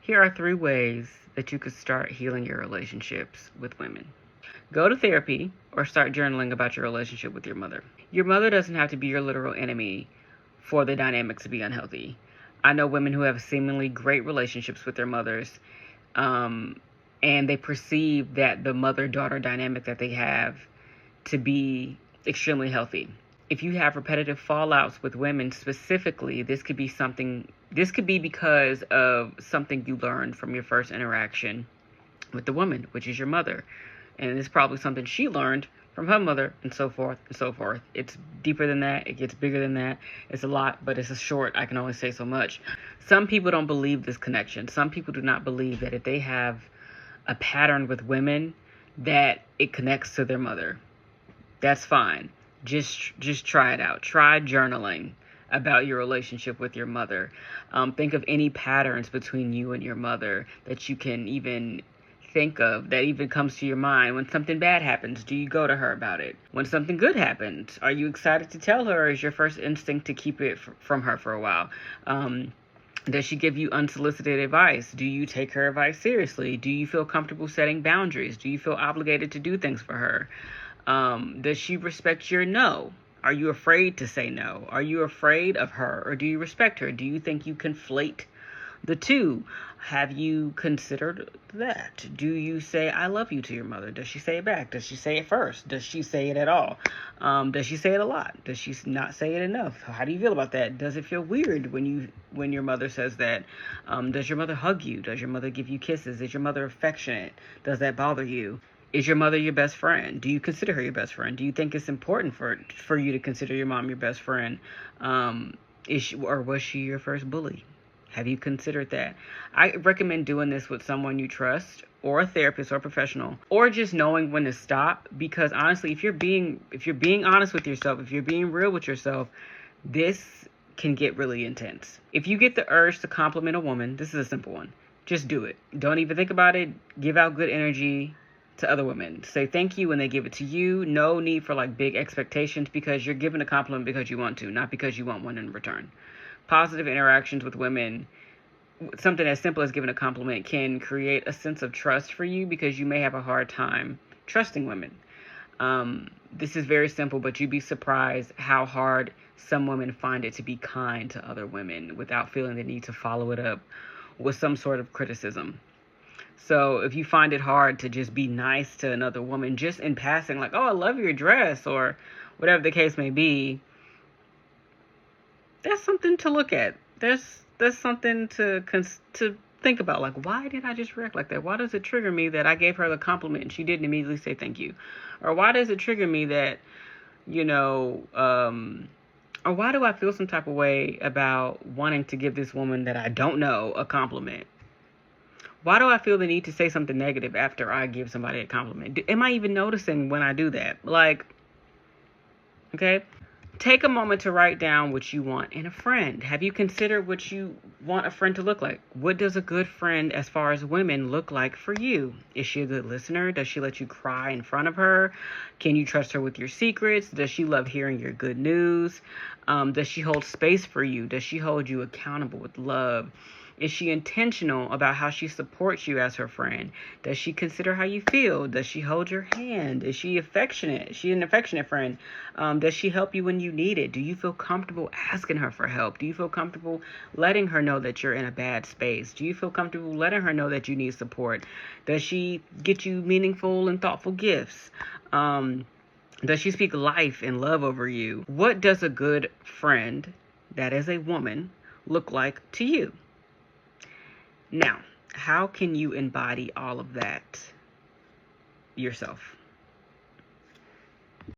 Here are 3 ways that you could start healing your relationships with women. Go to therapy or start journaling about your relationship with your mother. Your mother doesn't have to be your literal enemy for the dynamics to be unhealthy. I know women who have seemingly great relationships with their mothers, and they perceive that the mother-daughter dynamic that they have to be extremely healthy. If you have repetitive fallouts with women specifically, this could be because of something you learned from your first interaction with the woman, which is your mother. And it's probably something she learned from her mother, and so forth and so forth. It's deeper than that. It gets bigger than that. It's a lot, but it's a short. I can only say so much. Some people don't believe this connection. Some people do not believe that if they have a pattern with women, that it connects to their mother. That's fine. Just try it out. Try journaling about your relationship with your mother. Think of any patterns between you and your mother that you can even think of, that even comes to your mind. When something bad happens, do you go to her about it? When something good happens, are you excited to tell her, or is your first instinct to keep it from her for a while? Does she give you unsolicited advice? Do you take her advice seriously? Do you feel comfortable setting boundaries? Do you feel obligated to do things for her? Does she respect your no? Are you afraid to say no? Are you afraid of her, or do you respect her? Do you think you conflate the two? Have you considered that? Do you say I love you to your mother? Does she say it back? Does she say it first? Does she say it at all? Does she say it a lot? Does she not say it enough? How do you feel about that? Does it feel weird when your mother says that? Does your mother hug you? Does your mother give you kisses? Is your mother affectionate? Does that bother you? Is your mother your best friend? Do you consider her your best friend? Do you think it's important for you to consider your mom your best friend? Was she your first bully? Have you considered that? I recommend doing this with someone you trust, or a therapist or a professional, or just knowing when to stop. Because honestly, if you're being honest with yourself, if you're being real with yourself, this can get really intense. If you get the urge to compliment a woman, this is a simple one. Just do it. Don't even think about it. Give out good energy to other women. Say thank you when they give it to you. No need for like big expectations, because you're giving a compliment because you want to, not because you want one in return. Positive interactions with women, something as simple as giving a compliment, can create a sense of trust for you, because you may have a hard time trusting women. This is very simple, but you'd be surprised how hard some women find it to be kind to other women without feeling the need to follow it up with some sort of criticism. So if you find it hard to just be nice to another woman, just in passing, like, oh, I love your dress, or whatever the case may be, that's something to look at. That's something to think about. Like, why did I just react like that? Why does it trigger me that I gave her the compliment and she didn't immediately say thank you? Or why does it trigger me that, or why do I feel some type of way about wanting to give this woman that I don't know a compliment? Why do I feel the need to say something negative after I give somebody a compliment? Am I even noticing when I do that? Like, okay. Take a moment to write down what you want in a friend. Have you considered what you want a friend to look like? What does a good friend, as far as women, look like for you? Is she a good listener? Does she let you cry in front of her? Can you trust her with your secrets? Does she love hearing your good news? Does she hold space for you? Does she hold you accountable with love? Is she intentional about how she supports you as her friend? Does she consider how you feel? Does she hold your hand? Is she affectionate? Is she an affectionate friend? Does she help you when you need it? Do you feel comfortable asking her for help? Do you feel comfortable letting her know that you're in a bad space? Do you feel comfortable letting her know that you need support? Does she get you meaningful and thoughtful gifts? Does she speak life and love over you? What does a good friend, that is a woman, look like to you? Now, how can you embody all of that yourself?